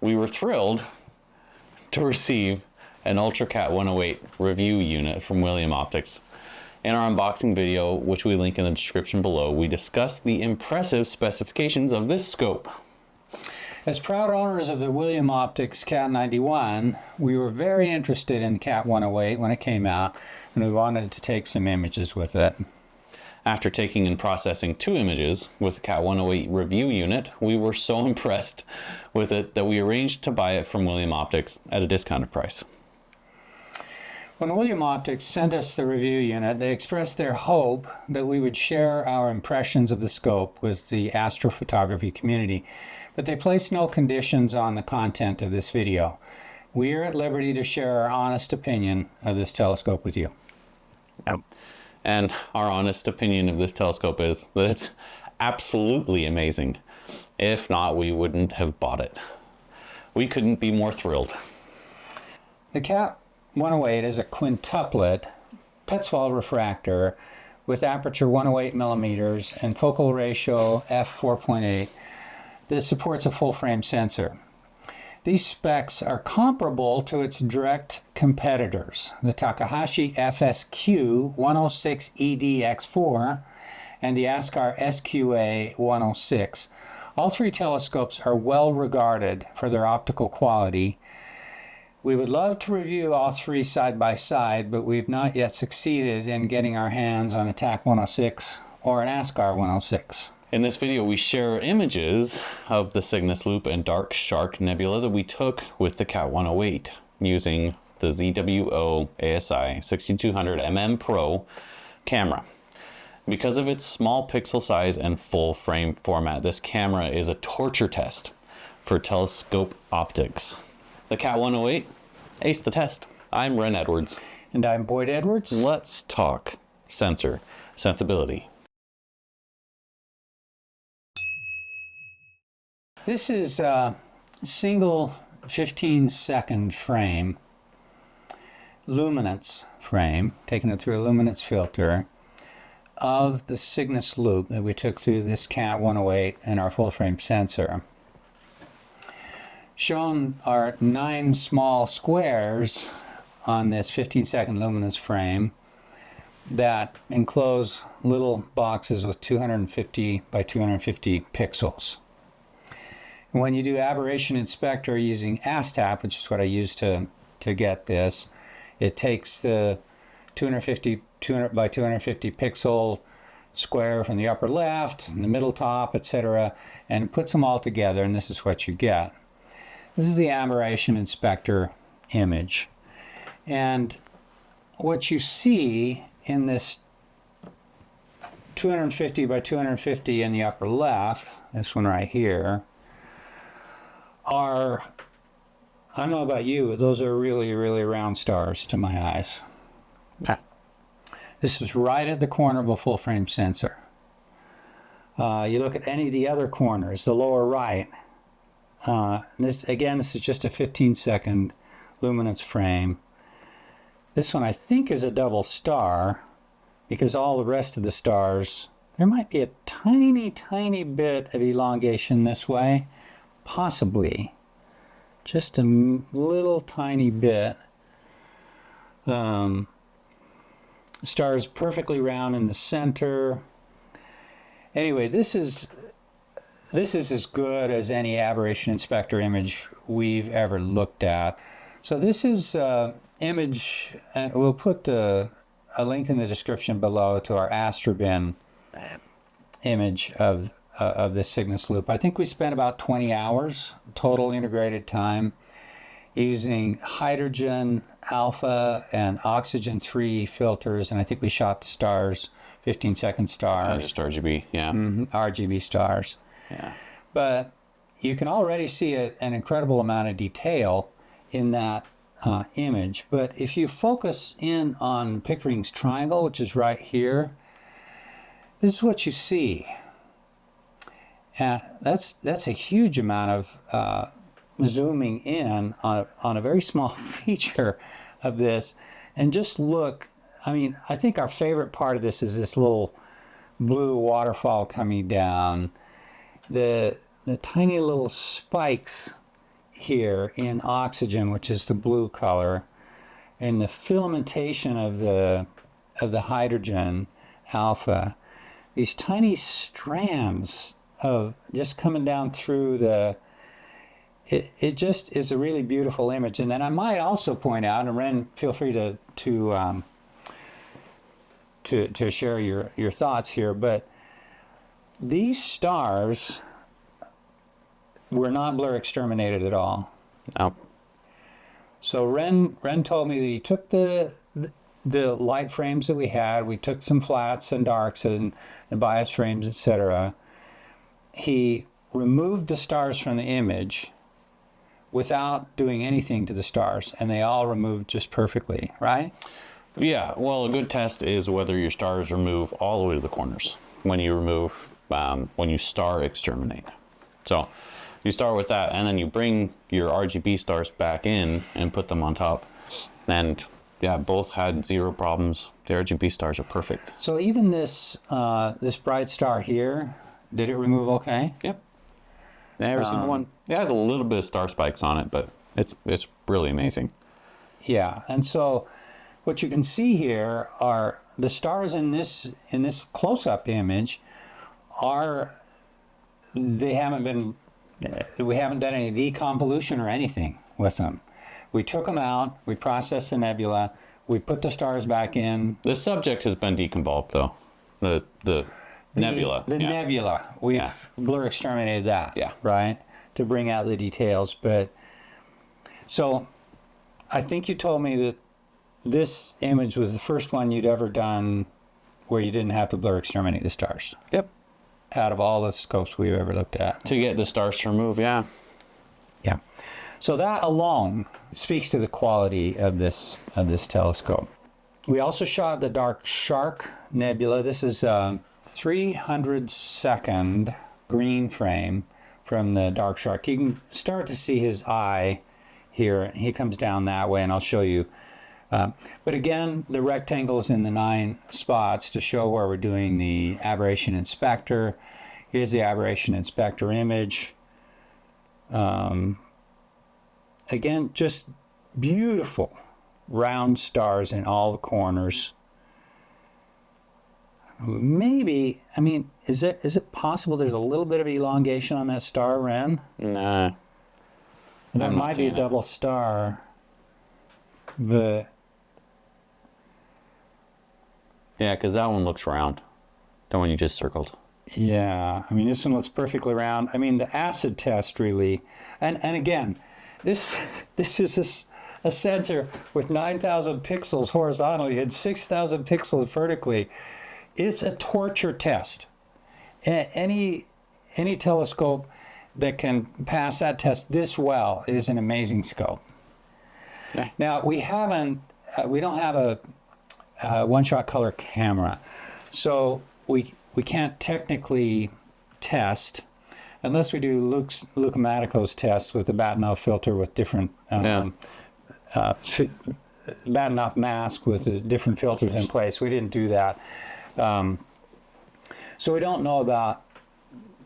we were thrilled to receive an UltraCat 108 review unit from William Optics. In our unboxing video, which we link in the description below, we discuss the impressive specifications of this scope. As proud owners of the William Optics Cat 91, we were very interested in the Cat 108 when it came out, and we wanted to take some images with it. After taking and processing 2 images with the Cat 108 review unit, we were so impressed with it that we arranged to buy it from William Optics at a discounted price. When William Optics sent us the review unit, they expressed their hope that we would share our impressions of the scope with the astrophotography community, but they placed no conditions on the content of this video. We are at liberty to share our honest opinion of this telescope with you. Yep. And our honest opinion of this telescope is that it's absolutely amazing. If not, we wouldn't have bought it. We couldn't be more thrilled. The Cat 108 is a quintuplet Petzval refractor with aperture 108 millimeters and focal ratio f4.8 that supports a full frame sensor. These specs are comparable to its direct competitors, the Takahashi FSQ-106 EDX4 and the Askar SQA 106. All 3 telescopes are well regarded for their optical quality. We would love to review all 3 side by side, but we've not yet succeeded in getting our hands on a TAC 106 or an Askar 106. In this video, we share images of the Cygnus Loop and dark Shark Nebula that we took with the Cat 108 using the ZWO ASI 6200mm Pro camera. Because of its small pixel size and full frame format, this camera is a torture test for telescope optics. The Cat 108 aced the test. I'm Ren Edwards. And I'm Boyd Edwards. Let's talk sensor sensibility. This is a single 15-second frame, luminance frame, taking it through a luminance filter of the Cygnus Loop that we took through this Cat 108 and our full frame sensor. Shown are 9 small squares on this 15-second luminance frame that enclose little boxes with 250 by 250 pixels. When you do aberration inspector using ASTAP, which is what I used to get this, it takes the 200 by 250 pixel square from the upper left, and the middle top, etc., and puts them all together, and this is what you get. This is the aberration inspector image. And what you see in this 250 by 250 in the upper left, this one right here, are, I don't know about you, but those are really, really round stars to my eyes. This is right at the corner of a full frame sensor. You look at any of the other corners, the lower right, this is just a 15-second luminance frame. This one I think is a double star, because all the rest of the stars, there might be a tiny, tiny bit of elongation this way. Possibly just a little tiny bit. Star is perfectly round in the center. Anyway, this is as good as any aberration inspector image we've ever looked at. So this is image, and we'll put a link in the description below to our Astrobin image of this Cygnus Loop. I think we spent about 20 hours total integrated time using hydrogen, alpha, and oxygen-3 filters, and I think we shot the stars, 15-second stars. Just RGB, yeah. RGB stars. Yeah. But you can already see an incredible amount of detail in that image. But if you focus in on Pickering's triangle, which is right here, this is what you see. And that's a huge amount of zooming in on a very small feature of this. And just look, I mean, I think our favorite part of this is this little blue waterfall coming down. The tiny little spikes here in oxygen, which is the blue color, and the filamentation of the hydrogen alpha, these tiny strands of just coming down through the, it just is a really beautiful image. And then I might also point out, and Ren, feel free to share your thoughts here, but these stars were not BlurXTerminated at all. Oh. So Ren told me that he took the light frames that we had. We took some flats and darks and bias frames, etc. He removed the stars from the image without doing anything to the stars, and they all removed just perfectly, right? Yeah, well, a good test is whether your stars remove all the way to the corners when you remove, when you star exterminate. So you start with that, and then you bring your RGB stars back in and put them on top. And yeah, both had zero problems. The RGB stars are perfect. So even this this bright star here, did it remove okay? Yep. Every single one. It has a little bit of star spikes on it, but it's really amazing. Yeah, and so what you can see here are the stars in this close-up image they haven't been, we haven't done any deconvolution or anything with them. We took them out, we processed the nebula, we put the stars back in. The subject has been deconvolved, though. The nebula. The nebula. We've BlurXTerminated that. Yeah. Right? To bring out the details. But so I think you told me that this image was the first one you'd ever done where you didn't have to BlurXTerminate the stars. Yep. Out of all the scopes we've ever looked at. To get the stars to remove, yeah. Yeah. So that alone speaks to the quality of this telescope. We also shot the dark Shark Nebula. This is a 300-second green frame from the dark Shark. You can start to see his eye here. He comes down that way, and I'll show you. But again, the rectangles in the 9 spots to show where we're doing the aberration inspector. Here's the aberration inspector image. Again, just beautiful round stars in all the corners. Maybe, I mean, is it possible there's a little bit of elongation on that star, Ren? Nah. That might be a double star. But yeah, because that one looks round. The one you just circled. yeah, I mean, this one looks perfectly round. I mean, the acid test really, and again, this is a sensor with 9,000 pixels horizontally and 6,000 pixels vertically. It's a torture test. Any telescope that can pass that test this well is an amazing scope. Yeah. Now we don't have a one-shot color camera, so we can't technically test unless we do Luca Matico's test with the Bahtinov filter with different Bahtinov mask with different filters in place. We didn't do that. So we don't know about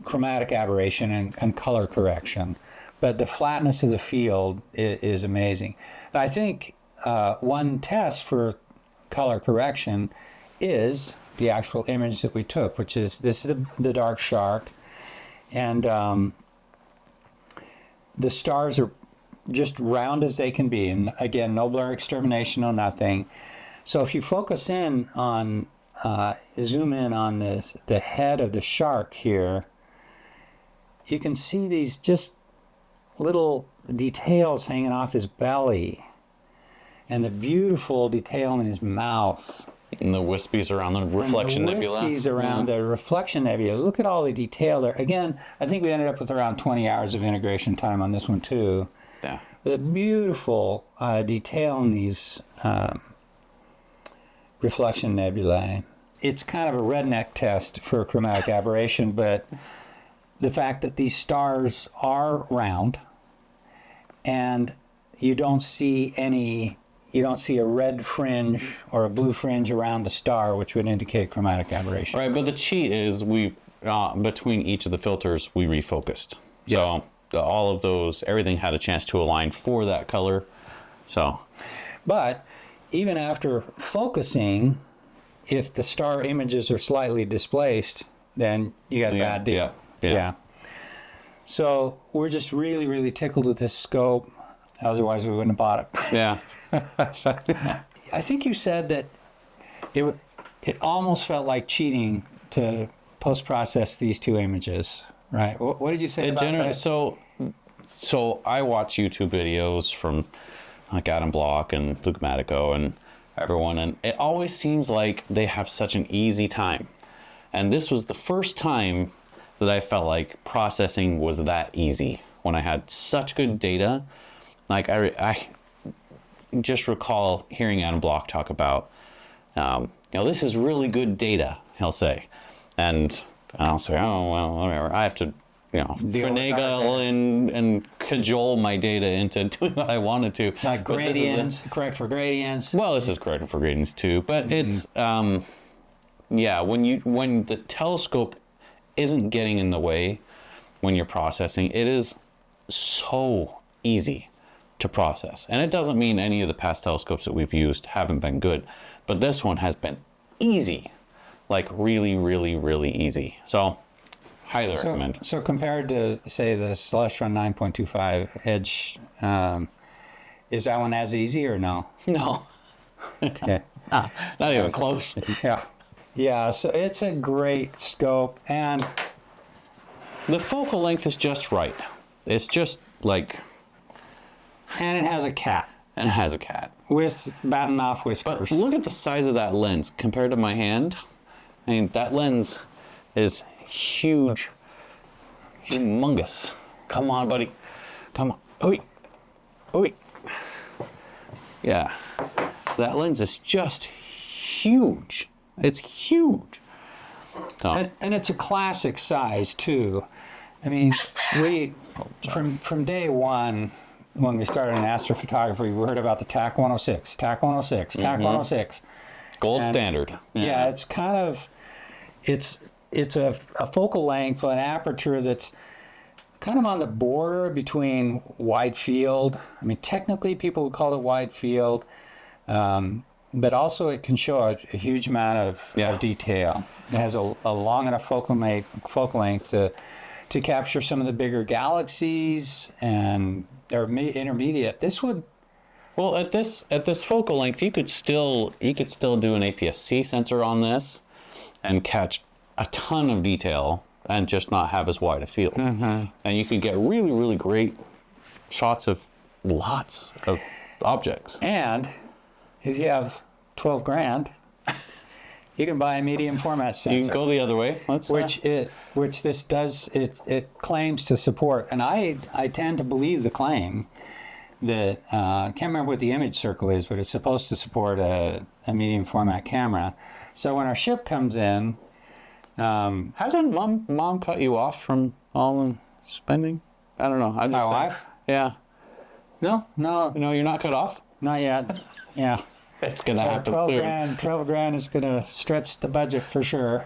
chromatic aberration and color correction, but the flatness of the field is amazing. And I think one test for color correction is the actual image that we took, which is this is the dark Shark, and the stars are just round as they can be, and again, no BlurXTermination, no nothing. So if you focus in on zoom in on the head of the shark here, you can see these just little details hanging off his belly and the beautiful detail in his mouth. And the wispies around the reflection nebula. The wispies around the reflection nebula. Look at all the detail there. Again, I think we ended up with around 20 hours of integration time on this one too. Yeah. The beautiful detail in these reflection nebulae. It's kind of a redneck test for chromatic aberration, but the fact that these stars are round and you don't see a red fringe or a blue fringe around the star, which would indicate chromatic aberration. Right, but the cheat is we between each of the filters we refocused. So all of those, everything had a chance to align for that color. So, but even after focusing, if the star images are slightly displaced, then you got a bad deal. Yeah. So we're just really, really tickled with this scope. Otherwise, we wouldn't have bought it. Yeah. I think you said that it almost felt like cheating to post-process these two images, right? What did you say about that? So I watch YouTube videos from like Adam Block and Luke Matico and everyone, and it always seems like they have such an easy time. And this was the first time that I felt like processing was that easy, when I had such good data. Like I just recall hearing Adam Block talk about, this is really good data, he'll say. And I'll say, oh, well, whatever. I have to, finagle and cajole my data into doing what I wanted to. Like gradients, correct for gradients. Well, this is correct for gradients too, but it's, when the telescope isn't getting in the way when you're processing, it is so easy to process. And it doesn't mean any of the past telescopes that we've used haven't been good, but this one has been easy, like really, really, really easy. So highly recommend. So compared to, say, the Celestron 9.25 Edge, is that one as easy or no? No. Okay. Not even close. Yeah. Yeah, so it's a great scope, and the focal length is just right. It's just like... And it has a cat. And it has a cat. With batten off whiskers. But look at the size of that lens compared to my hand. I mean, that lens is huge. Humongous. Come on, buddy. Come on. Oi. Yeah. That lens is just huge. It's huge. So. And it's a classic size, too. I mean, we, from day one, when we started in astrophotography, we heard about the TAC 106, TAC 106, TAC 106. Gold standard. Yeah, it's kind of, it's a focal length with an aperture that's kind of on the border between wide field. I mean, technically people would call it wide field, but also it can show a huge amount of detail. It has a long enough focal length to capture some of the bigger galaxies, and they're intermediate. This would, well, at this focal length, you could still do an APS-C sensor on this and catch a ton of detail and just not have as wide a field. And you could get really, really great shots of lots of objects. And if you have 12 grand, you can buy a medium format sensor. You can go the other way. Which this does, it claims to support. And I tend to believe the claim that, I can't remember what the image circle is, but it's supposed to support a medium format camera. So when our ship comes in... hasn't mom cut you off from all the spending? I don't know. My wife? Yeah. No. No, you're not cut off? Not yet. Yeah. It's going to happen soon. 12 grand is going to stretch the budget for sure.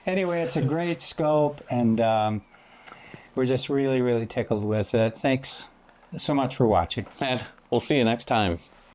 Anyway, it's a great scope, and we're just really, really tickled with it. Thanks so much for watching. And we'll see you next time.